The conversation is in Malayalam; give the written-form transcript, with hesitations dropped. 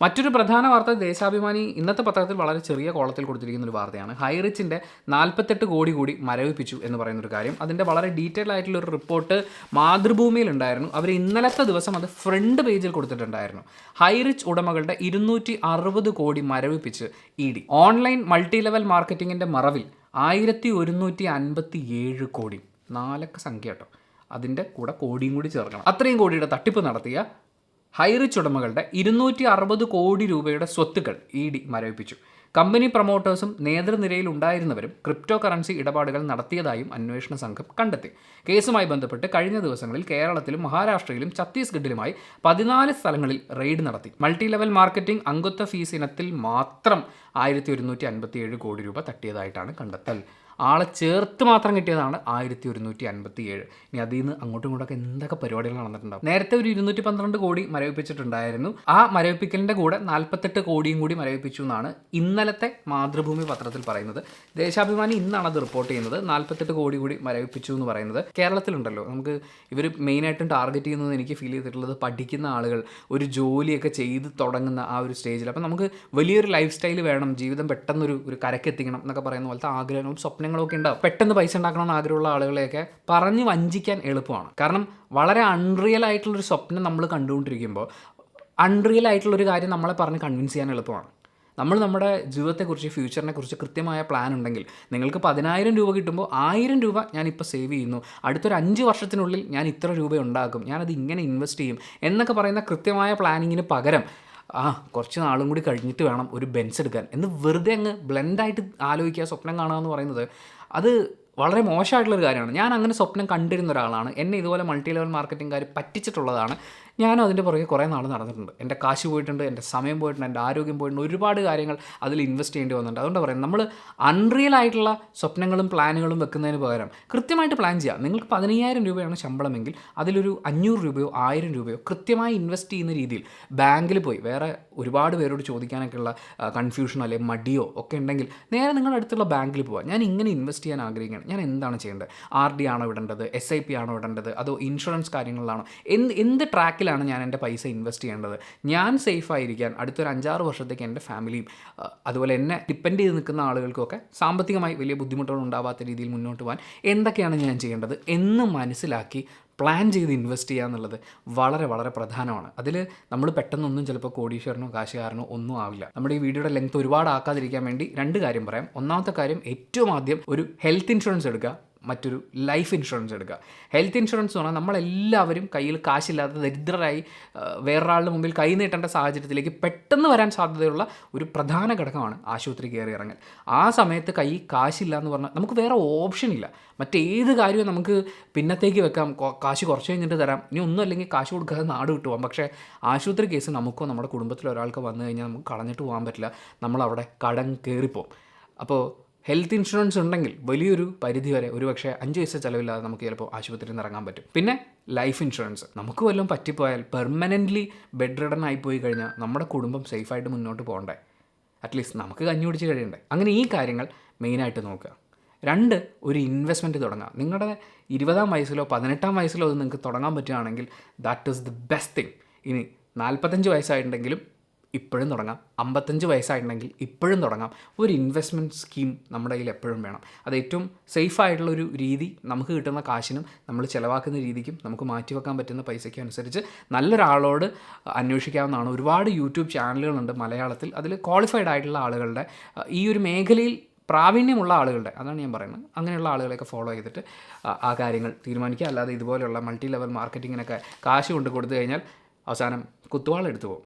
മറ്റൊരു പ്രധാന വാർത്ത ദേശാഭിമാനി ഇന്നത്തെ പത്രത്തിൽ വളരെ ചെറിയ കോളത്തിൽ കൊടുത്തിരിക്കുന്ന ഒരു വാർത്തയാണ്. ഹൈറിച്ചിൻ്റെ 48 കോടി കൂടി മരവിപ്പിച്ചു എന്ന് പറയുന്നൊരു കാര്യം. അതിൻ്റെ വളരെ ഡീറ്റെയിൽ ആയിട്ടുള്ളൊരു റിപ്പോർട്ട് മാതൃഭൂമിയിലുണ്ടായിരുന്നു. അവർ ഇന്നലത്തെ ദിവസം അത് ഫ്രണ്ട് പേജിൽ കൊടുത്തിട്ടുണ്ടായിരുന്നു. ഹൈറിച്ച് ഉടമകളുടെ 260 കോടി മരവിപ്പിച്ച് ED. ഓൺലൈൻ മൾട്ടി ലെവൽ മാർക്കറ്റിങ്ങിൻ്റെ മറവിൽ 1157 കോടി. 4 അക്ക സംഖ്യ കേട്ടോ. അതിൻ്റെ കൂടെ കോടിയും കൂടി ചേർക്കണം. അത്രയും കോടിയുടെ തട്ടിപ്പ് നടത്തിയ ഹൈറിച്ച് ഉടമകളുടെ 260 കോടി രൂപയുടെ സ്വത്തുക്കൾ ED മരവിപ്പിച്ചു. കമ്പനി പ്രൊമോട്ടേഴ്സും നേതൃനിരയിൽ ഉണ്ടായിരുന്നവരും ക്രിപ്റ്റോ കറൻസി ഇടപാടുകൾ നടത്തിയതായും അന്വേഷണ സംഘം കണ്ടെത്തി. കേസുമായി ബന്ധപ്പെട്ട് കഴിഞ്ഞ ദിവസങ്ങളിൽ കേരളത്തിലും മഹാരാഷ്ട്രയിലും ഛത്തീസ്ഗഡിലുമായി 14 സ്ഥലങ്ങളിൽ റെയ്ഡ് നടത്തി. മൾട്ടി ലെവൽ മാർക്കറ്റിംഗ് അംഗത്വ ഫീസ് ഇനത്തിൽ മാത്രം 1157 കോടി രൂപ തട്ടിയതായിട്ടാണ് കണ്ടെത്തൽ. ആളെ ചേർത്ത് മാത്രം കിട്ടിയതാണ് 1157. ഇനി അതിൽ നിന്ന് അങ്ങോട്ടും ഇങ്ങോട്ടൊക്കെ എന്തൊക്കെ പരിപാടികൾ നടന്നിട്ടുണ്ടാവും. നേരത്തെ ഒരു 212 കോടി മരവിപ്പിച്ചിട്ടുണ്ടായിരുന്നു. ആ മരവിപ്പിക്കലിൻ്റെ കൂടെ 48 കോടിയും കൂടി മരവിപ്പിച്ചു എന്നാണ് ഇന്നലത്തെ മാതൃഭൂമി പത്രത്തിൽ പറയുന്നത്. ദേശാഭിമാനി ഇന്നാണ് അത് റിപ്പോർട്ട് ചെയ്യുന്നത്. 48 കോടി കൂടി മരവിപ്പിച്ചു എന്ന് പറയുന്നത്. കേരളത്തിലുണ്ടല്ലോ, നമുക്ക് ഇവർ മെയിനായിട്ടും ടാർഗറ്റ് ചെയ്യുന്നത് എനിക്ക് ഫീൽ ചെയ്തിട്ടുള്ളത് പഠിക്കുന്ന ആളുകൾ, ഒരു ജോലിയൊക്കെ ചെയ്ത് തുടങ്ങുന്ന ആ ഒരു സ്റ്റേജിൽ. അപ്പം നമുക്ക് വലിയൊരു ലൈഫ് സ്റ്റൈൽ വേണം, ജീവിതം പെട്ടെന്നൊരു കരക്കെത്തിക്കണം എന്നൊക്കെ പറയുന്ന പോലത്തെ ആഗ്രഹങ്ങളും സ്വപ്നങ്ങളൊക്കെ ഉണ്ടാവും. പെട്ടെന്ന് പൈസ ഉണ്ടാക്കണമെന്ന് ആഗ്രഹമുള്ള ആളുകളെയൊക്കെ പറഞ്ഞ് വഞ്ചിക്കാൻ എളുപ്പമാണ്. കാരണം വളരെ അൺറിയൽ ആയിട്ടുള്ളൊരു സ്വപ്നം നമ്മൾ കണ്ടുകൊണ്ടിരിക്കുമ്പോൾ അൺറിയൽ ആയിട്ടുള്ളൊരു കാര്യം നമ്മളെ പറഞ്ഞ് കൺവിൻസ് ചെയ്യാൻ എളുപ്പമാണ്. നമ്മുടെ ജീവിതത്തെക്കുറിച്ച്, ഫ്യൂച്ചറിനെക്കുറിച്ച് കൃത്യമായ പ്ലാൻ ഉണ്ടെങ്കിൽ നിങ്ങൾക്ക് 10,000 രൂപ കിട്ടുമ്പോൾ 1000 രൂപ ഞാനിപ്പോൾ സേവ് ചെയ്യുന്നു, അടുത്തൊരു 5 വർഷത്തിനുള്ളിൽ ഞാൻ ഇത്ര രൂപ ഉണ്ടാക്കും, ഞാനത് ഇങ്ങനെ ഇൻവെസ്റ്റ് ചെയ്യും എന്നൊക്കെ പറയുന്ന കൃത്യമായ പ്ലാനിങ്ങിന് പകരം കുറച്ച് നാളും കൂടി കഴിഞ്ഞിട്ട് വേണം ഒരു ബെൻസ് എടുക്കാൻ എന്ന് വെറുതെ അങ്ങ് ബ്ലെൻഡായിട്ട് ആലോചിക്കുക, സ്വപ്നം കാണുക എന്ന് പറയുന്നത് അത് വളരെ മോശമായിട്ടുള്ളൊരു കാര്യമാണ്. ഞാൻ അങ്ങനെ സ്വപ്നം കണ്ടിരുന്ന ഒരാളാണ്. എന്നെ ഇതുപോലെ മൾട്ടി ലെവൽ മാർക്കറ്റിംഗുകാർ പറ്റിച്ചിട്ടുള്ളതാണ്. ഞാനും അതിൻ്റെ പുറകെ കുറേ നാൾ നടന്നിട്ടുണ്ട്. എൻ്റെ കാശ് പോയിട്ടുണ്ട്, എൻ്റെ സമയം പോയിട്ടുണ്ട്, എൻ്റെ ആരോഗ്യം പോയിട്ടുണ്ട്, ഒരുപാട് കാര്യങ്ങൾ അതിൽ ഇൻവെസ്റ്റ് ചെയ്യേണ്ടി വന്നിട്ടുണ്ട്. അതുകൊണ്ട് പറയുന്നത് നമ്മൾ അൺറിയൽ ആയിട്ടുള്ള സ്വപ്നങ്ങളും പ്ലാനുകളും വെക്കുന്നതിന് പകരം കൃത്യമായിട്ട് പ്ലാൻ ചെയ്യുക. നിങ്ങൾക്ക് 15,000 രൂപയാണ് ശമ്പളമെങ്കിൽ അതിലൊരു 500 രൂപയോ 1000 രൂപയോ കൃത്യമായി ഇൻവെസ്റ്റ് ചെയ്യുന്ന രീതിയിൽ ബാങ്കിൽ പോയി, വേറെ ഒരുപാട് പേരോട് ചോദിക്കാനൊക്കെയുള്ള കൺഫ്യൂഷനോ അല്ലെങ്കിൽ മടിയോ ഒക്കെ ഉണ്ടെങ്കിൽ നേരെ നിങ്ങളുടെ അടുത്തുള്ള ബാങ്കിൽ പോവുക. ഞാൻ ഇങ്ങനെ ഇൻവെസ്റ്റ് ചെയ്യാൻ ആഗ്രഹിക്കുകയാണ്, ഞാൻ എന്താണ് ചെയ്യേണ്ടത്? RD ആണോ ഇടേണ്ടത്? SIP ആണോ ഇടേണ്ടത്? അതോ ഇൻഷുറൻസ് കാര്യങ്ങളിലാണോ? എന്ത് ട്രാക്കിലാണ് ഞാൻ എൻ്റെ പൈസ ഇൻവെസ്റ്റ് ചെയ്യേണ്ടത്? ഞാൻ സേഫ് ആയിരിക്കാൻ അടുത്തൊരു 5-6 വർഷത്തേക്ക് എൻ്റെ ഫാമിലിയും അതുപോലെ എന്നെ ഡിപ്പെൻഡ് ചെയ്ത് നിൽക്കുന്ന ആളുകൾക്കൊക്കെ സാമ്പത്തികമായി വലിയ ബുദ്ധിമുട്ടുകൾ ഉണ്ടാവാത്ത രീതിയിൽ മുന്നോട്ട് പോകാൻ എന്തൊക്കെയാണ് ഞാൻ ചെയ്യേണ്ടത് എന്ന് മനസ്സിലാക്കി പ്ലാൻ ചെയ്ത് ഇൻവെസ്റ്റ് ചെയ്യുക എന്നുള്ളത് വളരെ വളരെ പ്രധാനമാണ്. അതിൽ നമ്മൾ പെട്ടെന്നൊന്നും ചിലപ്പോൾ കോടീശ്വരനോ കാശുകാരനോ ഒന്നും ആവില്ല. നമ്മുടെ ഈ വീഡിയോയുടെ ലെങ്ത് ഒരുപാട് ആക്കാതിരിക്കാൻ വേണ്ടി 2 കാര്യം പറയാം. ഒന്നാമത്തെ കാര്യം, ഏറ്റവും ആദ്യം ഒരു ഹെൽത്ത് ഇൻഷുറൻസ് എടുക്കുക, മറ്റൊരു ലൈഫ് ഇൻഷുറൻസ് എടുക്കുക. ഹെൽത്ത് ഇൻഷുറൻസ് എന്ന് പറഞ്ഞാൽ നമ്മളെല്ലാവരും കയ്യിൽ കാശില്ലാത്ത ദരിദ്രരായി വേറൊരാളുടെ മുമ്പിൽ കൈ നീട്ടേണ്ട സാഹചര്യത്തിലേക്ക് പെട്ടെന്ന് വരാൻ സാധ്യതയുള്ള ഒരു പ്രധാന ഘടകമാണ് ആശുപത്രി കയറി ഇറങ്ങൽ. ആ സമയത്ത് കാശില്ല എന്ന് പറഞ്ഞാൽ നമുക്ക് വേറെ ഓപ്ഷൻ ഇല്ല. മറ്റേത് കാര്യവും നമുക്ക് പിന്നത്തേക്ക് വെക്കാം, കാശ് കുറച്ച് കഴിഞ്ഞിട്ട് തരാം, ഇനി ഒന്നും അല്ലെങ്കിൽ കാശ് കൊടുക്കാതെ നാട് വിട്ടു പോകാം. പക്ഷേ ആശുപത്രി കേസ് നമുക്കോ നമ്മുടെ കുടുംബത്തിലോ ഒരാൾക്ക് വന്നു കഴിഞ്ഞാൽ നമുക്ക് കളഞ്ഞിട്ട് പോകാൻ പറ്റില്ല, നമ്മളവിടെ കടം കയറിപ്പോവും. അപ്പോൾ ഹെൽത്ത് ഇൻഷുറൻസ് ഉണ്ടെങ്കിൽ വലിയൊരു പരിധി വരെ, ഒരുപക്ഷെ 5 പൈസ ചിലവില്ലാതെ നമുക്ക് ചിലപ്പോൾ ആശുപത്രിയിൽ നിന്ന് ഇറങ്ങാൻ പറ്റും. പിന്നെ ലൈഫ് ഇൻഷുറൻസ്, നമുക്ക് വല്ലതും പറ്റിപ്പോയാൽ പെർമനൻ്റ്ലി ബെഡ് റിഡൻ ആയിപ്പോയി കഴിഞ്ഞാൽ നമ്മുടെ കുടുംബം സേഫായിട്ട് മുന്നോട്ട് പോകണ്ടേ? അറ്റ്ലീസ്റ്റ് നമുക്ക് കഞ്ഞി പിടിച്ച് കഴിയണ്ടേ? അങ്ങനെ ഈ കാര്യങ്ങൾ മെയിനായിട്ട് നോക്കുക. 2, ഒരു ഇൻവെസ്റ്റ്മെൻറ്റ് തുടങ്ങുക. നിങ്ങളുടെ 20-ാം വയസ്സിലോ 18-ാം വയസ്സിലോ അത് നിങ്ങൾക്ക് തുടങ്ങാൻ പറ്റുകയാണെങ്കിൽ that is the best thing. ഇനി 45 വയസ്സായിട്ടുണ്ടെങ്കിലും ഇപ്പോഴും തുടങ്ങാം, 55 വയസ്സായിട്ടുണ്ടെങ്കിൽ ഇപ്പോഴും തുടങ്ങാം. ഒരു ഇൻവെസ്റ്റ്മെൻറ്റ് സ്കീം നമ്മുടെ കയ്യിൽ എപ്പോഴും വേണം. അത് ഏറ്റവും സേഫായിട്ടുള്ളൊരു രീതി, നമുക്ക് കിട്ടുന്ന കാശിനും നമ്മൾ ചിലവാക്കുന്ന രീതിക്കും നമുക്ക് മാറ്റിവെക്കാൻ പറ്റുന്ന പൈസയ്ക്കും അനുസരിച്ച് നല്ലൊരാളോട് അന്വേഷിക്കാവുന്നതാണ്. ഒരുപാട് യൂട്യൂബ് ചാനലുകളുണ്ട് മലയാളത്തിൽ. അതിൽ ക്വാളിഫൈഡ് ആയിട്ടുള്ള ആളുകളുടെ, ഈ ഒരു മേഖലയിൽ പ്രാവീണ്യമുള്ള ആളുകളുടെ, അതാണ് ഞാൻ പറയുന്നത്, അങ്ങനെയുള്ള ആളുകളെയൊക്കെ ഫോളോ ചെയ്തിട്ട് ആ കാര്യങ്ങൾ തീരുമാനിക്കുക. അല്ലാതെ ഇതുപോലെയുള്ള മൾട്ടി ലെവൽ മാർക്കറ്റിങ്ങിനൊക്കെ കാശ് കൊണ്ട് കൊടുത്തു കഴിഞ്ഞാൽ അവസാനം കുത്തുവാളെടുത്ത് പോകും.